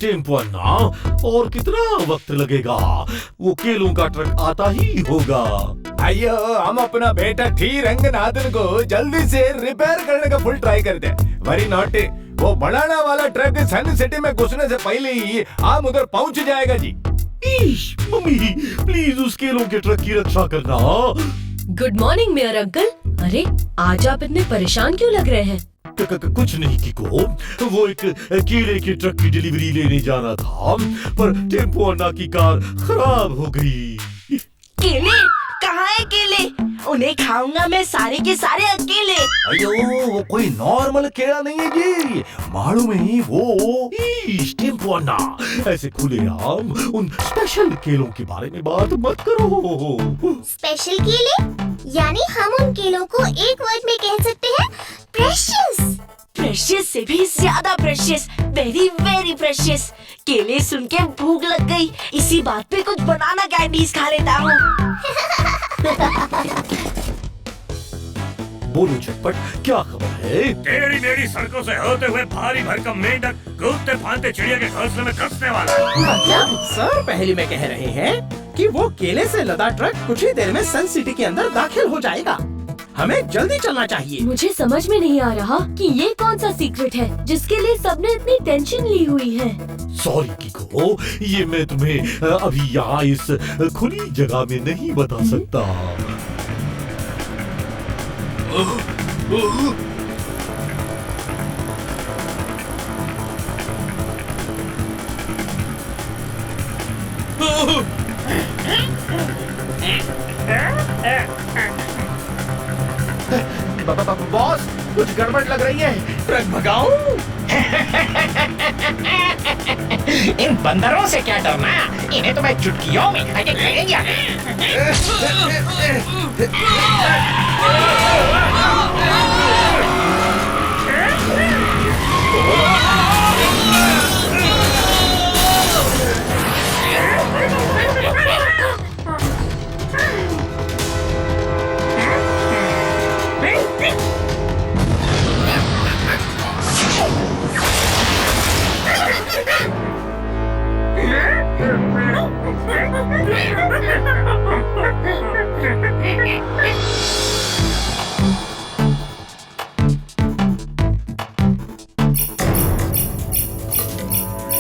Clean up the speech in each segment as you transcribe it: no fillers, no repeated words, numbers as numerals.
Tempo अन्ना, और कितना वक्त लगेगा? वो केलों का ट्रक आता ही होगा। अयो, हम अपना बेटा टी रंगनाथन को जल्दी से रिपेयर करने का फुल ट्राई करते हैं। वेरी नॉटी, वो बनाना वाला ट्रक सन सिटी में घुसने से पहले ही हम उधर पहुंच जाएगा जी। मम्मी प्लीज उस केलों के ट्रक की रक्षा करना। Good morning mayor uncle. अरे आज आप इतने परेशान क्यों लग रहे हैं? कुछ नहीं किको, वो एक केले के ट्रक की डिलीवरी लेने जाना था, पर टेम्पो अन्ना की कार खराब हो गई। केले कहाँ है? केले उन्हें खाऊंगा मैं सारे के सारे अकेले। अयो, वो कोई नॉर्मल केला नहीं है जी, मालूम है वो टेम्पो अन्ना, ऐसे खुलेआम उन स्पेशल केलों के बारे में बात मत करो। स्पेशल केले? यानी हम उन केलों को एक वर्ड में कह सकते हैं, प्रेशियस। प्रेशियस से भी ज्यादा प्रेशियस, वेरी वेरी प्रेशियस। केले सुन के भूख लग गई, इसी बात पे कुछ बनाना कैंडीज खा लेता हूँ। बोलो झटपट, क्या खबर है? तेरी मेरी सड़कों से होते हुए भारी भरकम मेंढक कूदते फांदते चिड़िया के घोंसले में घुसने वाला। मतलब सर पहली में कह रहे हैं कि वो केले से लदा ट्रक कुछ ही देर में सन सिटी के अंदर दाखिल हो जाएगा। हमें जल्दी चलना चाहिए। मुझे समझ में नहीं आ रहा कि ये कौन सा सीक्रेट है जिसके लिए सबने इतनी टेंशन ली हुई है। सॉरी किको, ये मैं तुम्हें अभी यहाँ इस खुली जगह में नहीं बता सकता। बॉस, कुछ गड़बड़ लग रही है, ट्रक भगाओ। इन बंदरों से क्या डरना, इन्हें तो मैं चुटकियों में खा के खाएंगे।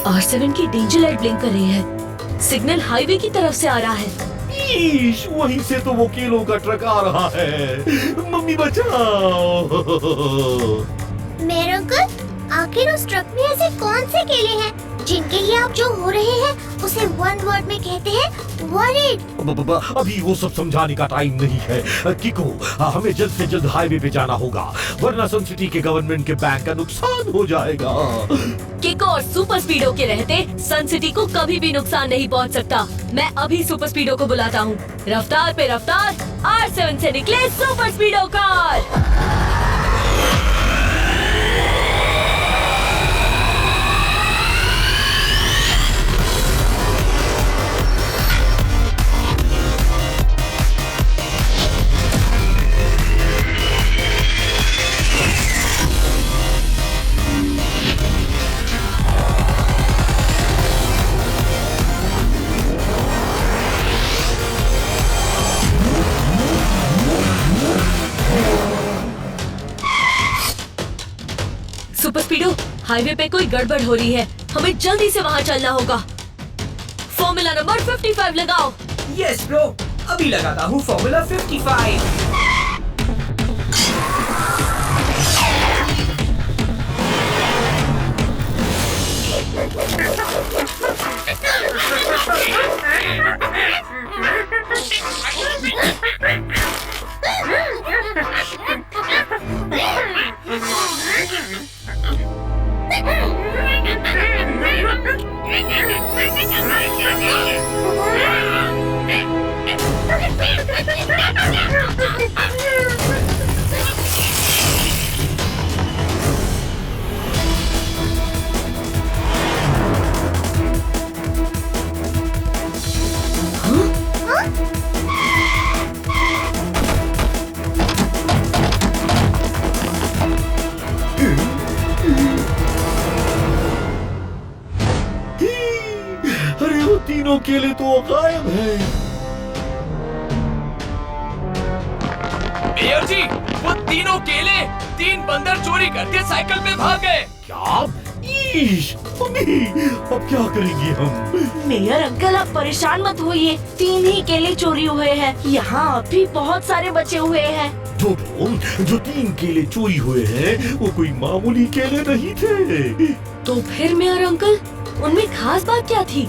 R7 की डेंजर लाइट ब्लिंक कर रही है। सिग्नल हाईवे की तरफ से आ रहा है। वहीं से तो वो केलों का ट्रक आ रहा है। मम्मी बचाओ। मेरे अंकल, आखिर उस ट्रक में ऐसे कौन से केले हैं जिनके लिए आप जो हो रहे हैं उसे वन वर्ड में कहते हैं, वरीड। अभी वो सब समझाने का टाइम नहीं है किको, हमें जल्द से जल्द हाईवे पे जाना होगा, वरना सन सिटी के गवर्नमेंट के बैंक का नुकसान हो जाएगा। किको और सुपर स्पीडो के रहते सन सिटी को कभी भी नुकसान नहीं पहुंच सकता। मैं अभी सुपर स्पीडो को बुलाता हूँ। रफ्तार पे रफ्तार, R7 से निकले सुपर स्पीडो कार। सुपर स्पीडो, हाईवे पे कोई गड़बड़ हो रही है, हमें जल्दी से वहाँ चलना होगा। फॉर्मूला नंबर 55 लगाओ। यस ब्रो, अभी लगाता हूँ फॉर्मूला 55। तीनों केले तो गायब हैं। मेयर जी, वो तीनों केले 3 बंदर चोरी करके साइकिल पे भाग गए। क्या? ईश, मम्मी, अब क्या करेंगे हम? मेयर अंकल, आप परेशान मत होइए, 3 ही केले चोरी हुए हैं। यहाँ अभी बहुत सारे बचे हुए हैं। जो 3 केले चोरी हुए हैं वो कोई मामूली केले नहीं थे। तो फिर मेयर अंकल, उनमें खास बात क्या थी?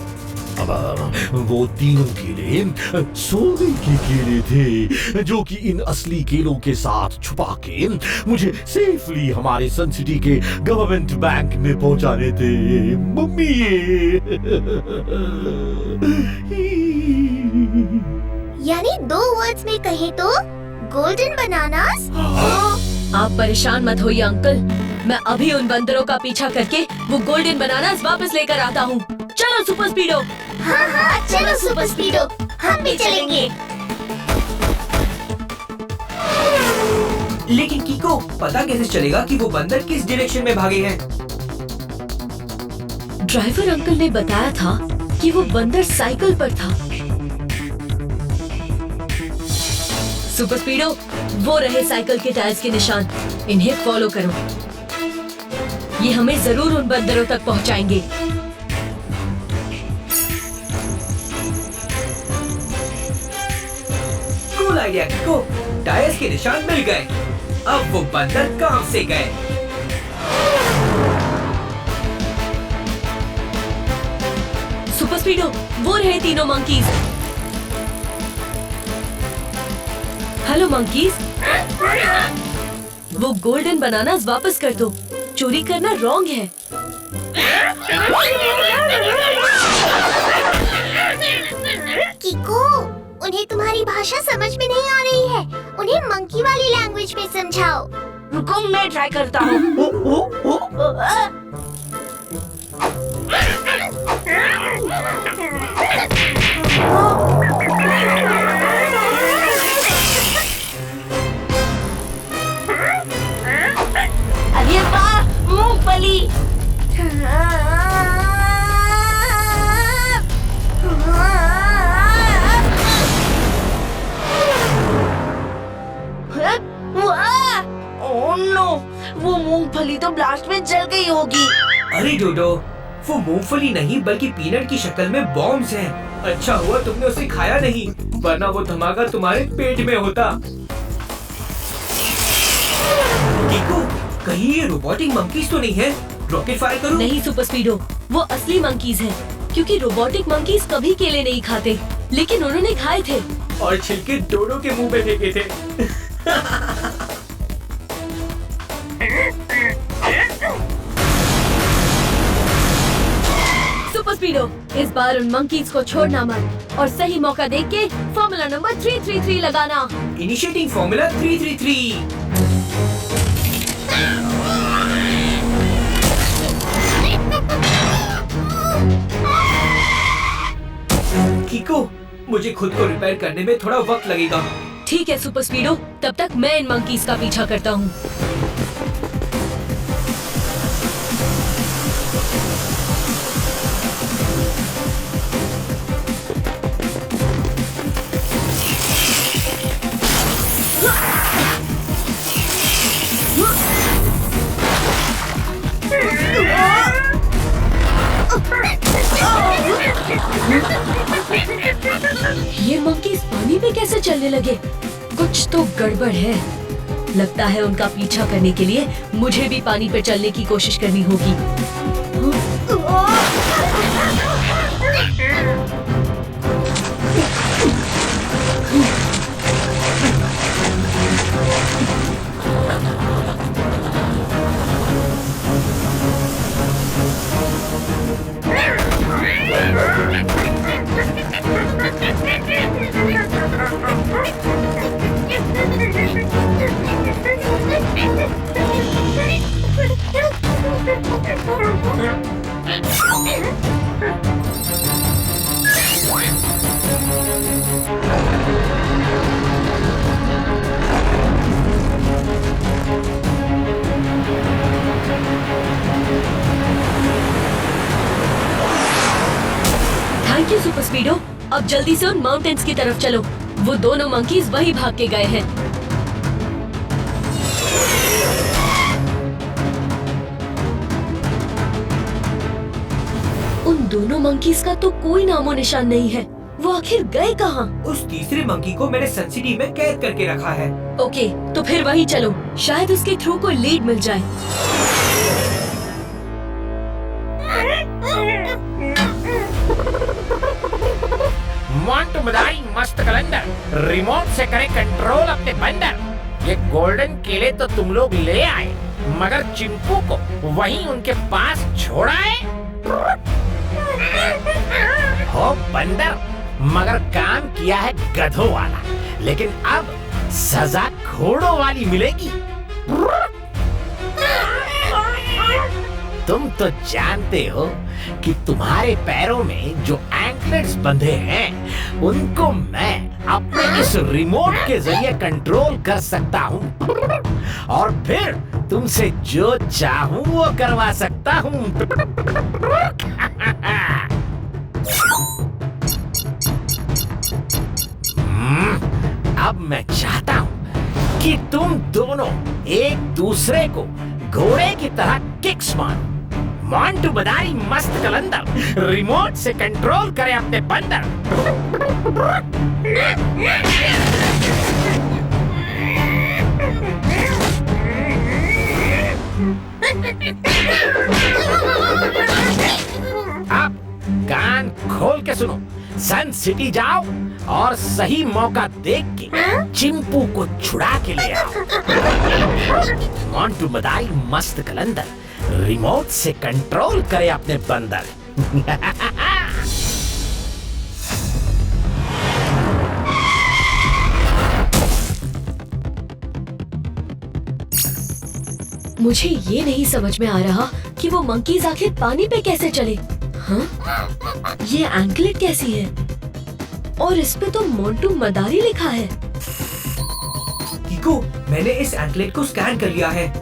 अब वो तीनों केले सोने के केले थे, जो कि इन असली केलों के साथ छुपा के मुझे सेफली हमारे सन सिटी के गवर्नमेंट बैंक में पहुंचाने थे। मम्मी, यानी 2 वर्ड्स में कहे तो गोल्डन बनानास। आप परेशान मत होइए अंकल, मैं अभी उन बंदरों का पीछा करके वो गोल्डन बनानास वापस लेकर आता हूँ। चलो सुपर स्पीडो। हाँ हाँ, चलो सुपर स्पीडो, हम भी चलेंगे। लेकिन कीको, पता कैसे चलेगा कि वो बंदर किस डायरेक्शन में भागे हैं? ड्राइवर अंकल ने बताया था कि वो बंदर साइकिल पर था। सुपर स्पीडो, वो रहे साइकिल के टायर्स के निशान, इन्हें फॉलो करो। ये हमें जरूर उन बंदरों तक पहुंचाएंगे। कूल आइडिया कीको, टायर्स के निशान मिल गए। अब वो बंदर कहां से गए? सुपर स्पीडो, वो रहे तीनों मंकीज। हेलो मंकीज, वो गोल्डन बनानास वापस कर दो, चोरी करना रॉन्ग है। किको, उन्हें तुम्हारी भाषा समझ में नहीं आ रही है, उन्हें मंकी वाली लैंग्वेज में समझाओ। रुको, मैं ट्राई करता हूँ। अरे वाह, मूंगफली। ओह नो, वो मूंगफली तो ब्लास्ट में जल गई होगी। अरे डोडो, वो मूंगफली नहीं बल्कि पीनट की शक्ल में बॉम्ब्स हैं। अच्छा हुआ तुमने उसे खाया नहीं, वरना वो धमाका तुम्हारे पेट में होता। कीको, कहीं ये रोबोटिक मंकीज तो नहीं है? रॉकेट फायर करूं? नहीं सुपर स्पीडो, वो असली मंकीज हैं, क्योंकि रोबोटिक मंकीज कभी केले नहीं खाते, लेकिन उन्होंने खाए थे। और छिलके डोडो के मुंह में फेंके थे। सुपर स्पीडो, इस बार उन मंकीज को छोड़ना मत और सही मौका देख के फॉर्मूला नंबर 333 लगाना। Initiating formula 333। कीको, मुझे खुद को रिपेयर करने में थोड़ा वक्त लगेगा। ठीक है सुपर स्पीडो, तब तक मैं इन मंकीज का पीछा करता हूँ। ये मंकीज पानी में कैसे चलने लगे? कुछ तो गड़बड़ है। लगता है उनका पीछा करने के लिए मुझे भी पानी पर चलने की कोशिश करनी होगी। Thank you super स्पीडो। अब जल्दी से उन माउंटेन्स की तरफ चलो। वो दोनों मंकीज वहीं भाग के गए हैं। उन दोनों मंकीज का तो कोई नामो निशान नहीं है। वो आखिर गए कहाँ? उस तीसरे मंकी को मैंने सन सिटी में कैद करके रखा है। ओके, तो फिर वहीं चलो। शायद उसके थ्रू कोई लीड मिल जाए। मोंटू मदारी मस्त कलंदर, रिमोट से करे कंट्रोल अपने बंदर। ये गोल्डन केले तो तुम लोग ले आए, मगर चिंपू को वहीं उनके पास छोड़ा है। हो बंदर, मगर काम किया है गधों वाला, लेकिन अब सजा घोड़ों वाली मिलेगी। तुम तो जानते हो कि तुम्हारे पैरों में जो एंकलेट्स बंधे हैं, उनको मैं अपने इस रिमोट के जरिए कंट्रोल कर सकता हूँ और फिर तुमसे जो चाहूँ वो करवा सकता हूँ। अब मैं चाहता हूँ कि तुम दोनों एक दूसरे को घोड़े की तरह किक्स मारो। मोंटू मदारी मस्त कलंदर रिमोट से कंट्रोल करे अपने बंदर। अब कान खोल के सुनो, सन सिटी जाओ और सही मौका देख के चिंपू को छुड़ा के ले आओ। मोंटू मदारी मस्त कलंदर रिमोट से कंट्रोल करे अपने बंदर। मुझे ये नहीं समझ में आ रहा कि वो मंकीज आखिर पानी पे कैसे चले। हाँ? ये एंकलेट कैसी है? और इस पे तो मोंटू मदारी लिखा है। किको, मैंने इस एंकलेट को स्कैन कर लिया है।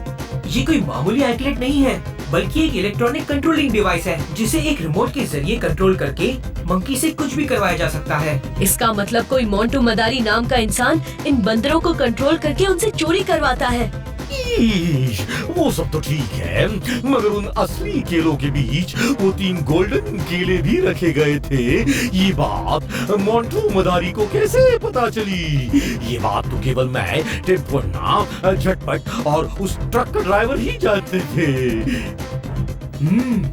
ये कोई मामूली एंकलेट नहीं है, बल्कि एक इलेक्ट्रॉनिक कंट्रोलिंग डिवाइस है, जिसे एक रिमोट के जरिए कंट्रोल करके मंकी से कुछ भी करवाया जा सकता है। इसका मतलब कोई मोंटू मदारी नाम का इंसान इन बंदरों को कंट्रोल करके उनसे चोरी करवाता है। वो सब तो ठीक है, मगर उन असली केलों के बीच वो 3 गोल्डन केले भी रखे गए थे। ये बात मोंटू मदारी को कैसे पता चली? ये बात तो केवल मैं, टिप्पण्णा, झटपट और उस ट्रक का ड्राइवर ही जानते थे।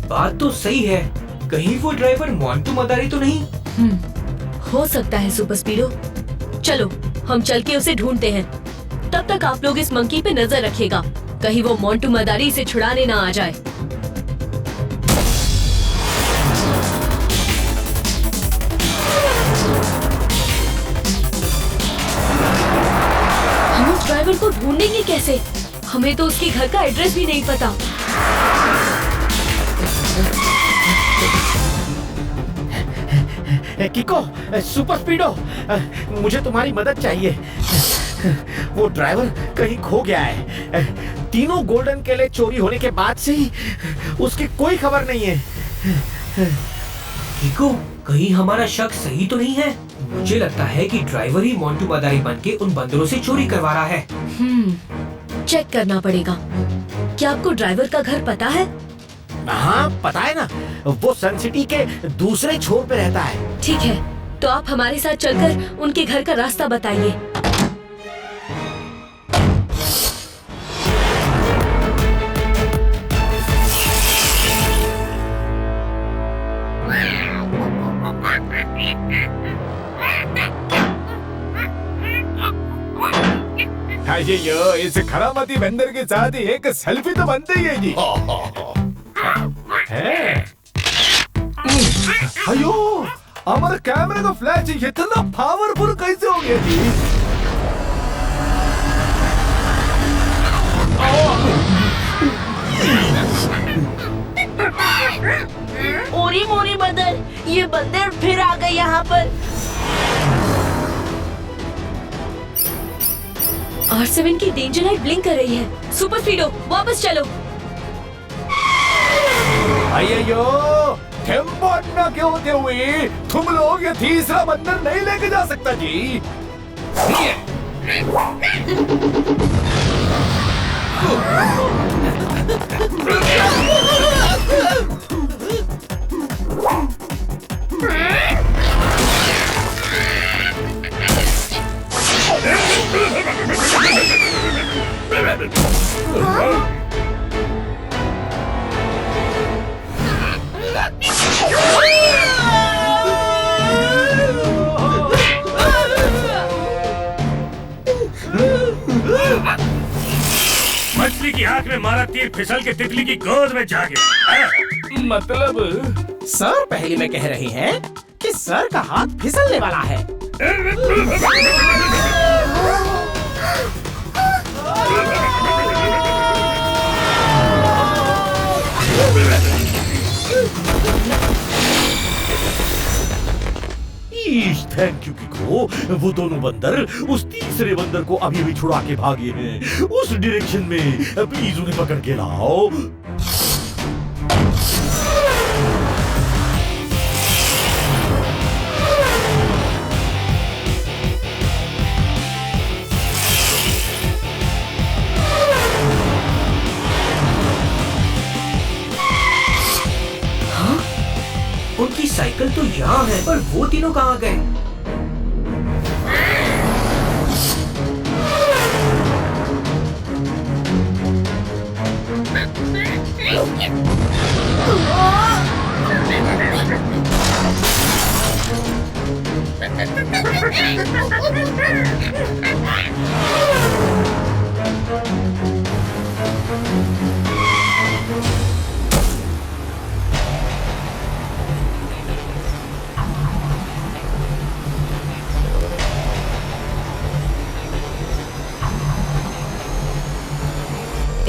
बात तो सही है। कहीं वो ड्राइवर मोंटू मदारी तो नहीं? हो सकता है सुपर स्पीडो। चलो हम चल के उसे ढूंढते हैं। तब तक आप लोग इस मंकी पे नजर रखिएगा, कहीं वो मोंटू मदारी से छुड़ाने ना आ जाए। हम उस ड्राइवर को ढूंढेंगे कैसे? हमें तो उसके घर का एड्रेस भी नहीं पता। किको, सुपर स्पीडो, मुझे तुम्हारी मदद चाहिए। वो ड्राइवर कहीं खो गया है। 3 गोल्डन केले चोरी होने के बाद से ही उसकी कोई खबर नहीं है। किको, कहीं हमारा शक सही तो नहीं है? मुझे लगता है कि ड्राइवर ही मोंटू मदारी बनके उन बंदरों से चोरी करवा रहा है। चेक करना पड़ेगा। क्या आपको ड्राइवर का घर पता है? हाँ पता है ना, वो सन सिटी के दूसरे छोर पे रहता है। ठीक है, तो आप हमारे साथ चलकर उनके घर का रास्ता बताइए। अయ్యయ్యో, इस खरामती बंदर के साथ एक सेल्फी तो बनती है जी। अयो, हमारे कैमरे का फ्लैश इतना पावरफुल कैसे हो गया जी? ओरी मोरी बंदर, ये बंदर फिर आ गए यहाँ पर। R7 की डेंजर लाइट ब्लिंक कर रही है। सुपर स्पीडो, वापस चलो। अయ్యయ్యో, टेम्पो न के होते हुए तुम लोग ये तीसरा बंदर नहीं लेके जा सकता जी। मछली की आंख में मारा तीर फिसल के तितली की गोद में जा गया। मतलब सर पहली में कह रहे हैं कि सर का हाथ फिसलने वाला है। Thank you किको। वो दोनों बंदर उस तीसरे बंदर को अभी अभी छुड़ा के भागे हैं उस डायरेक्शन में। प्लीज उन्हें पकड़ के लाओ। उनकी साइकिल तो यहाँ है, पर वो तीनों कहाँ गए?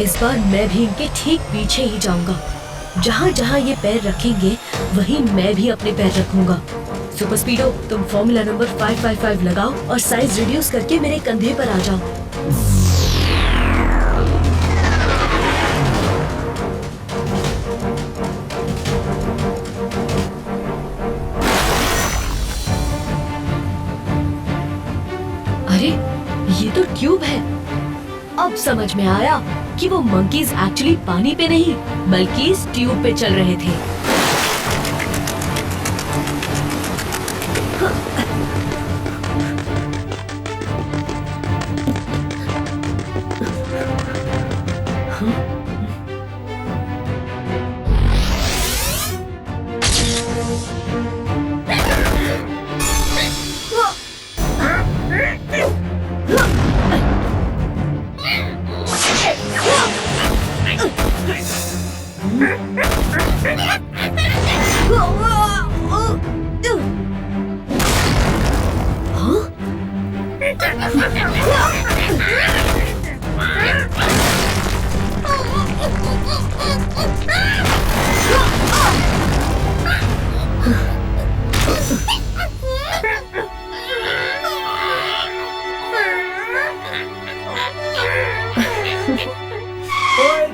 इस बार मैं भी इनके ठीक पीछे ही जाऊंगा। जहाँ जहाँ ये पैर रखेंगे वहीं मैं भी अपने पैर रखूंगा। सुपर स्पीडो, तुम फॉर्मूला नंबर 555 लगाओ और साइज रिड्यूस करके मेरे कंधे पर आ जाओ। अरे ये तो ट्यूब है। अब समझ में आया कि वो मंकीज एक्चुअली पानी पे नहीं बल्कि इस ट्यूब पे चल रहे थे।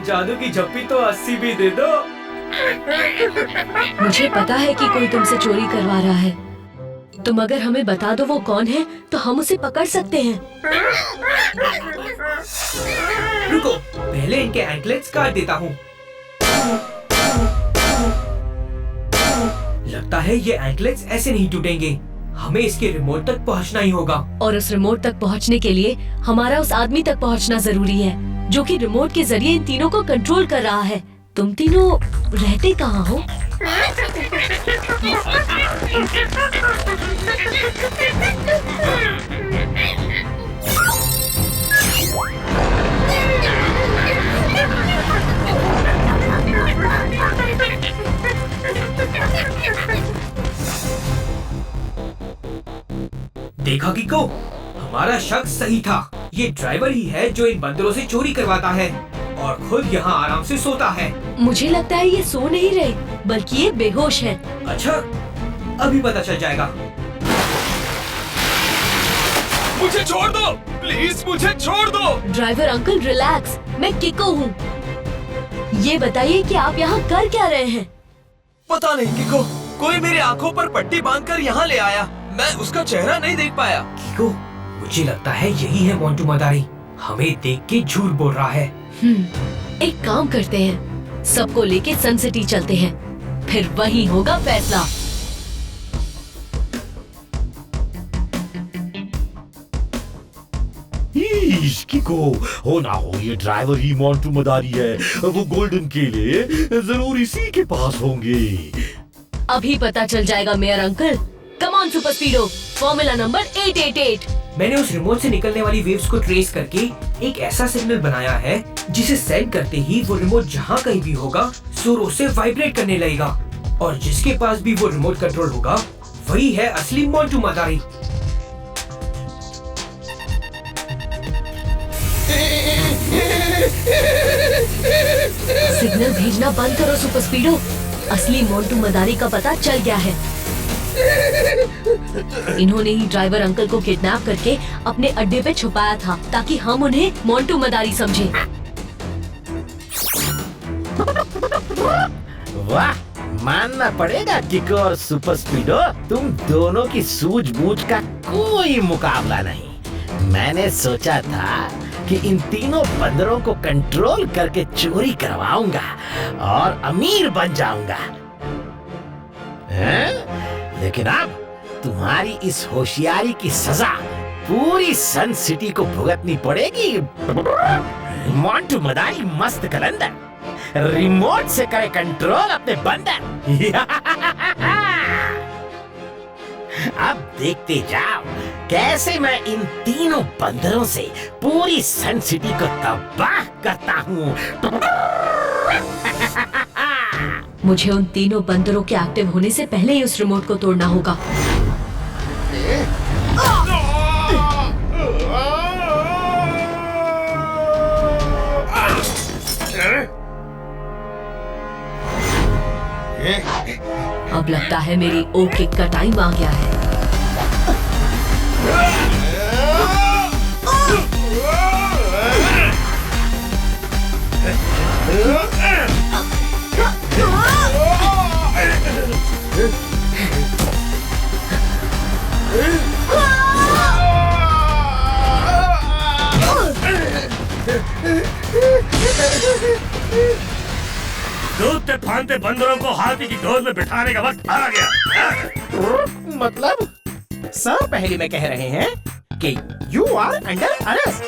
जादू की झप्पी तो 80 भी दे दो। मुझे पता है कि कोई तुमसे चोरी करवा रहा है। तुम अगर हमें बता दो वो कौन है तो हम उसे पकड़ सकते हैं। रुको, पहले इनके एंकलेट्स काट देता हूँ। लगता है ये एंकलेट्स ऐसे नहीं टूटेंगे। हमें इसके रिमोट तक पहुँचना ही होगा। और उस रिमोट तक पहुँचने के लिए हमारा उस आदमी तक पहुँचना जरूरी है जो कि रिमोट के जरिए इन तीनों को कंट्रोल कर रहा है। तुम तीनों रहते कहाँ हो? देखा किको, हमारा शक सही था। ये ड्राइवर ही है जो इन बंदरों से चोरी करवाता है और खुद यहाँ आराम से सोता है। मुझे लगता है ये सो नहीं रहे बल्कि ये बेहोश है। अच्छा, अभी पता चल जाएगा। मुझे छोड़ दो, प्लीज मुझे छोड़ दो। ड्राइवर अंकल रिलैक्स, मैं किको हूँ। ये बताइए कि आप यहाँ कर क्या रहे हैं? पता नहीं किको, कोई मेरी आंखों पर पट्टी बांधकर यहाँ ले आया। मैं उसका चेहरा नहीं देख पाया। किको, मुझे लगता है यही है मोंटू मदारी। हमें देख के झूठ बोल रहा है। एक काम करते हैं, सबको लेके सन सिटी चलते हैं, फिर वही होगा फैसला। किको, हो ना हो ये ड्राइवर ही मोंटू मदारी है। वो गोल्डन केले जरूर इसी के पास होंगे। अभी पता चल जाएगा mayor uncle. Come on super speedo, formula number 888। मैंने उस रिमोट से निकलने वाली वेव्स को ट्रेस करके एक ऐसा सिग्नल बनाया है जिसे सेंड करते ही वो रिमोट जहाँ कहीं भी होगा जोरों से वाइब्रेट करने लगेगा, और जिसके पास भी वो रिमोट कंट्रोल होगा वही है असली मोंटू मदारी। सिग्नल भेजना बंद करो सुपर स्पीडो, असली मोंटू मदारी का पता चल गया है। इन्होंने ही ड्राइवर अंकल को किडनैप करके अपने अड्डे पे छुपाया था ताकि हम उन्हें मोंटू मदारी समझें। वाह, मानना पड़ेगा किको और सुपर स्पीडो, तुम दोनों की सूझबूझ का कोई मुकाबला नहीं। मैंने सोचा था कि इन तीनों बंदरों को कंट्रोल करके चोरी करवाऊंगा और अमीर बन जाऊंगा, लेकिन अब तुम्हारी इस होशियारी की सजा पूरी सन सिटी को भुगतनी पड़ेगी। मोंटू मदारी मस्त कलंदर, रिमोट से करे कंट्रोल अपने बंदर। अब देखते जाओ कैसे मैं इन तीनों बंदरों से पूरी सन सिटी को तबाह करता हूँ। मुझे उन तीनों बंदरों के एक्टिव होने से पहले ही उस रिमोट को तोड़ना होगा। अब लगता है मेरी ओ किक का टाइम आ गया है। कूदते फांदते बंदरों को हाथी की गोद में बिठाने का वक्त आ गया। मतलब सर पहली में कह रहे हैं कि यू आर अंडर अरेस्ट।